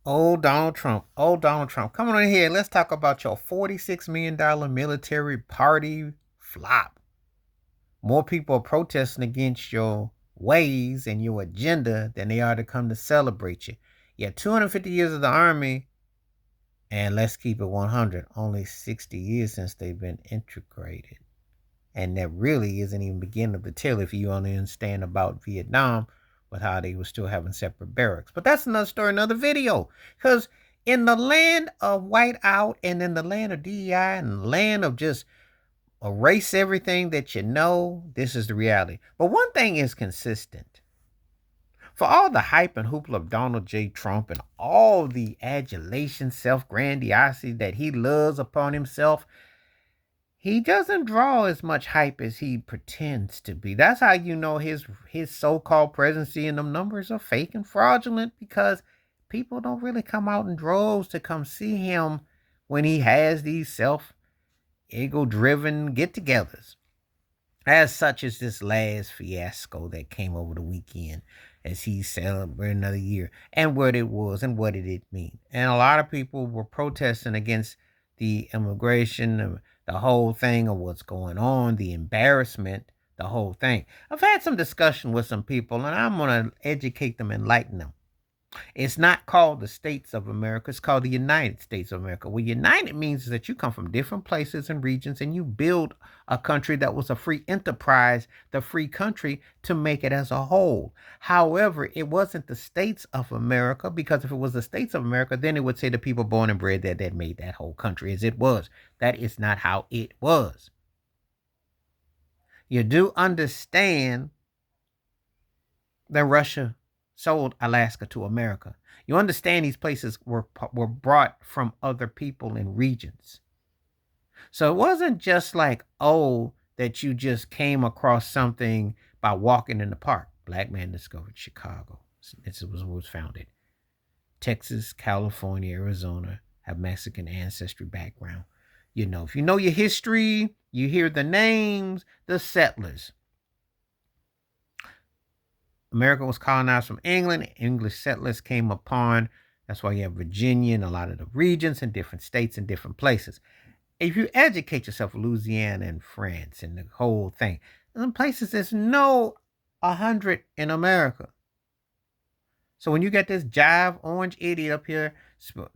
Old Donald Trump. Old Donald Trump. Come on in here. Let's talk about your $46 million military party flop. More people are protesting against your ways and your agenda than they are to come to celebrate you. You have 250 years of the Army, and let's keep it 100. Only 60 years since they've been integrated. And that really isn't even beginning of the tale if you only understand about Vietnam with how they were still having separate barracks. But that's another story, another video. Because in the land of whiteout and in the land of DEI and the land of just erase everything that you know, this is the reality. But one thing is consistent. For all the hype and hoopla of Donald J. Trump and all the adulation, self grandiosity that he loves upon himself, he doesn't draw as much hype as he pretends to be. That's how you know his so-called presidency and them numbers are fake and fraudulent, because people don't really come out in droves to come see him when he has these self ego driven get-togethers. As such as this last fiasco that came over the weekend as he celebrated another year, and what it was and what did it mean. And a lot of people were protesting against the immigration, the whole thing of what's going on, the embarrassment, the whole thing. I've had some discussion with some people, and I'm going to educate them, enlighten them. It's not called the States of America. It's called the United States of America. What united means is that you come from different places and regions and you build a country that was a free enterprise, the free country, to make it as a whole. However, it wasn't the States of America, because if it was the States of America, then it would say the people born and bred there that made that whole country as it was. That is not how it was. You do understand that Russia sold Alaska to America. You understand these places were brought from other people and regions. So it wasn't just like, oh, that you just came across something by walking in the park. Black man discovered Chicago. This was where it was founded. Texas, California, Arizona have Mexican ancestry background. You know, if you know your history, you hear the names, the settlers. America was colonized from England. English settlers came upon. That's why you have Virginia and a lot of the regions and different states and different places. If you educate yourself, Louisiana and France and the whole thing, in places there's no 100 in America. So when you get this jive orange idiot up here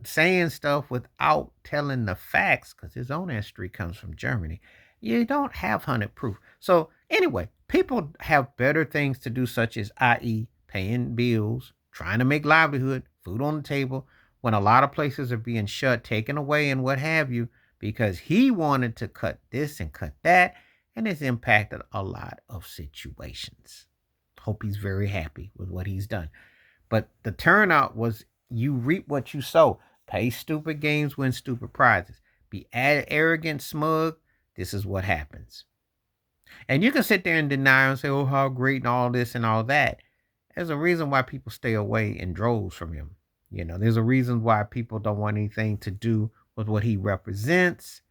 saying stuff without telling the facts, because his own history comes from Germany, you don't have 100 proof. So anyway, people have better things to do, such as, i.e., paying bills, trying to make livelihood, food on the table, when a lot of places are being shut, taken away, and what have you, because he wanted to cut this and cut that, and it's impacted a lot of situations. Hope he's very happy with what he's done. But the turnout was, you reap what you sow. Play stupid games, win stupid prizes. Be arrogant, smug. This is what happens. And you can sit there and deny and say, oh, how great and all this and all that. There's a reason why people stay away in droves from him. You know, there's a reason why people don't want anything to do with what he represents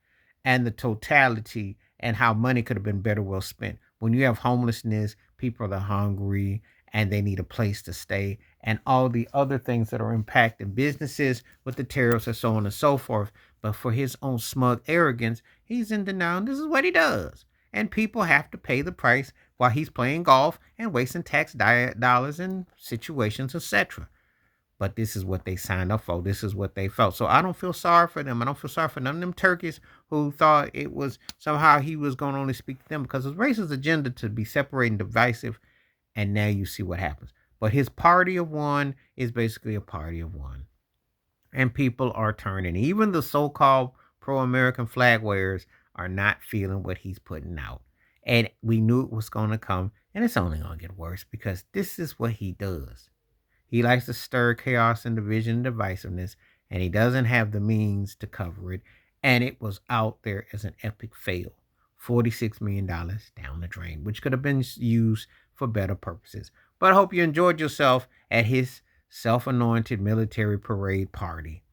and the totality, and how money could have been better well spent. When you have homelessness, people are hungry and they need a place to stay, and all the other things that are impacting businesses with the tariffs and so on and so forth. But for his own smug arrogance, he's in denial. This is what he does. And people have to pay the price while he's playing golf and wasting tax dollars in situations, etc. But this is what they signed up for. This is what they felt. So I don't feel sorry for them. I don't feel sorry for none of them turkeys who thought it was somehow he was going to only speak to them, because his racist agenda to be separating, divisive, and now you see what happens. But his party of one is basically a party of one. And people are turning. Even the so-called pro-American flag wearers are not feeling what he's putting out. And we knew it was going to come, and it's only going to get worse, because this is what he does. He likes to stir chaos and division and divisiveness, and he doesn't have the means to cover it. And it was out there as an epic fail. $46 million down the drain, which could have been used for better purposes. But I hope you enjoyed yourself at his self-anointed military parade party.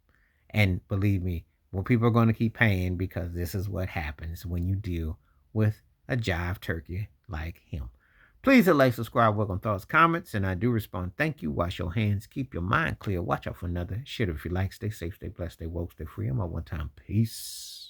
And believe me, well, people are going to keep paying, because this is what happens when you deal with a jive turkey like him. Please hit like, subscribe, welcome thoughts, comments, and I do respond. Thank you. Wash your hands. Keep your mind clear. Watch out for another. Shit, if you like, stay safe, stay blessed, stay woke, stay free. I'm out one time. Peace.